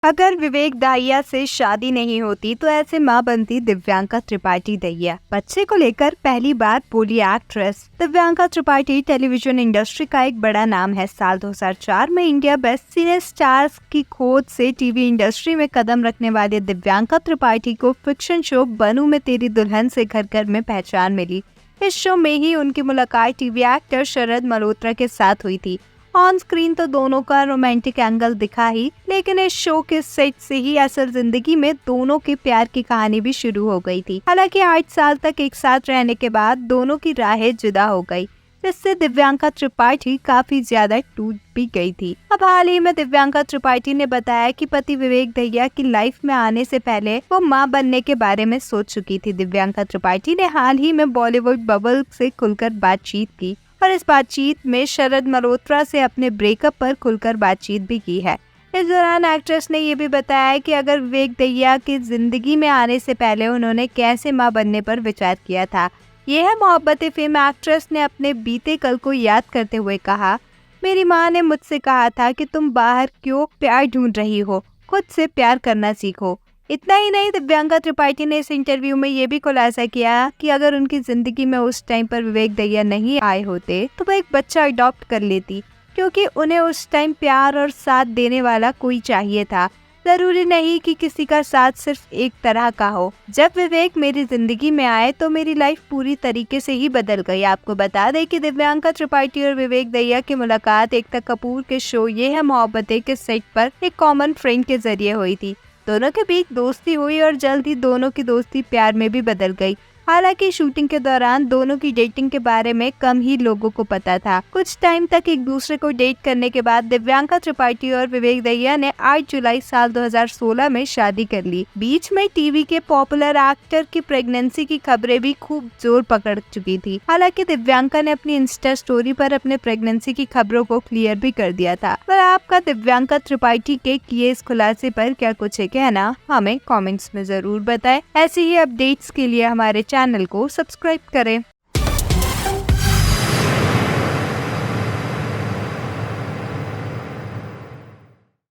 अगर विवेक दाहिया से शादी नहीं होती तो ऐसे मां बनती दिव्यांका त्रिपाठी दहिया। बच्चे को लेकर पहली बार बोली actress. Divyanka Tripathi television industry का एक बड़ा नाम है। साल 2004 में इंडिया बेस्ट सीनियर स्टार्स की खोज से टीवी इंडस्ट्री में कदम रखने वाले दिव्यांका त्रिपाठी को फिक्शन शो बनू में तेरी दुल्हन से घर घर में पहचान मिली। इस शो में ही उनकी मुलाकात टीवी एक्टर शरद मल्होत्रा के साथ हुई थी। ऑन स्क्रीन तो दोनों का रोमांटिक एंगल दिखा ही, लेकिन इस शो के सेट से ही असल जिंदगी में दोनों के प्यार की कहानी भी शुरू हो गई थी। हालांकि 8 साल तक एक साथ रहने के बाद दोनों की राहें जुदा हो गई, जिससे दिव्यांका त्रिपाठी काफी ज्यादा टूट भी गई थी। अब हाल ही में दिव्यांका त्रिपाठी ने बताया कि पति विवेक दहिया की लाइफ में आने से पहले वो मां बनने के बारे में सोच चुकी थी। दिव्यांका त्रिपाठी ने हाल ही में बॉलीवुड बबल से खुलकर बातचीत की और इस बातचीत में शरद मल्होत्रा से अपने ब्रेकअप पर खुलकर बातचीत भी की है। इस दौरान एक्ट्रेस ने ये भी बताया कि अगर विवेक दहिया की जिंदगी में आने से पहले उन्होंने कैसे मां बनने पर विचार किया था। यह है मोहब्बतें फिल्म। एक्ट्रेस ने अपने बीते कल को याद करते हुए कहा, मेरी माँ ने मुझसे कहा था कि तुम बाहर क्यों प्यार ढूंढ रही हो, खुद से प्यार करना सीखो। इतना ही नहीं, दिव्यांका त्रिपाठी ने इस इंटरव्यू में ये भी खुलासा किया कि अगर उनकी जिंदगी में उस टाइम पर विवेक दहिया नहीं आए होते तो वो एक बच्चा अडॉप्ट कर लेती, क्योंकि उन्हें उस टाइम प्यार और साथ देने वाला कोई चाहिए था। जरूरी नहीं कि किसी का साथ सिर्फ एक तरह का हो। जब विवेक मेरी जिंदगी में आए तो मेरी लाइफ पूरी तरीके से ही बदल गई। आपको बता दें कि दिव्यांका त्रिपाठी और विवेक दहिया की मुलाकात एकता कपूर के शो ये है मोहब्बतें के सेट पर एक कॉमन फ्रेंड के जरिए हुई थी। दोनों के बीच दोस्ती हुई और जल्द ही दोनों की दोस्ती प्यार में भी बदल गई। हालांकि शूटिंग के दौरान दोनों की डेटिंग के बारे में कम ही लोगों को पता था। कुछ टाइम तक एक दूसरे को डेट करने के बाद दिव्यांका त्रिपाठी और विवेक दहिया ने 8 जुलाई साल 2016 में शादी कर ली। बीच में टीवी के पॉपुलर एक्टर की प्रेगनेंसी की खबरें भी खूब जोर पकड़ चुकी थी। हालांकि दिव्यांका ने अपनी इंस्टा स्टोरी पर अपने प्रेगनेंसी की खबरों को क्लियर भी कर दिया था। पर आपका दिव्यांका त्रिपाठी के किए इस खुलासे पर क्या कुछ है कहना, हमें कमेंट्स में जरूर बताएं। ऐसे ही अपडेट्स के लिए हमारे चैनल को सब्सक्राइब करें।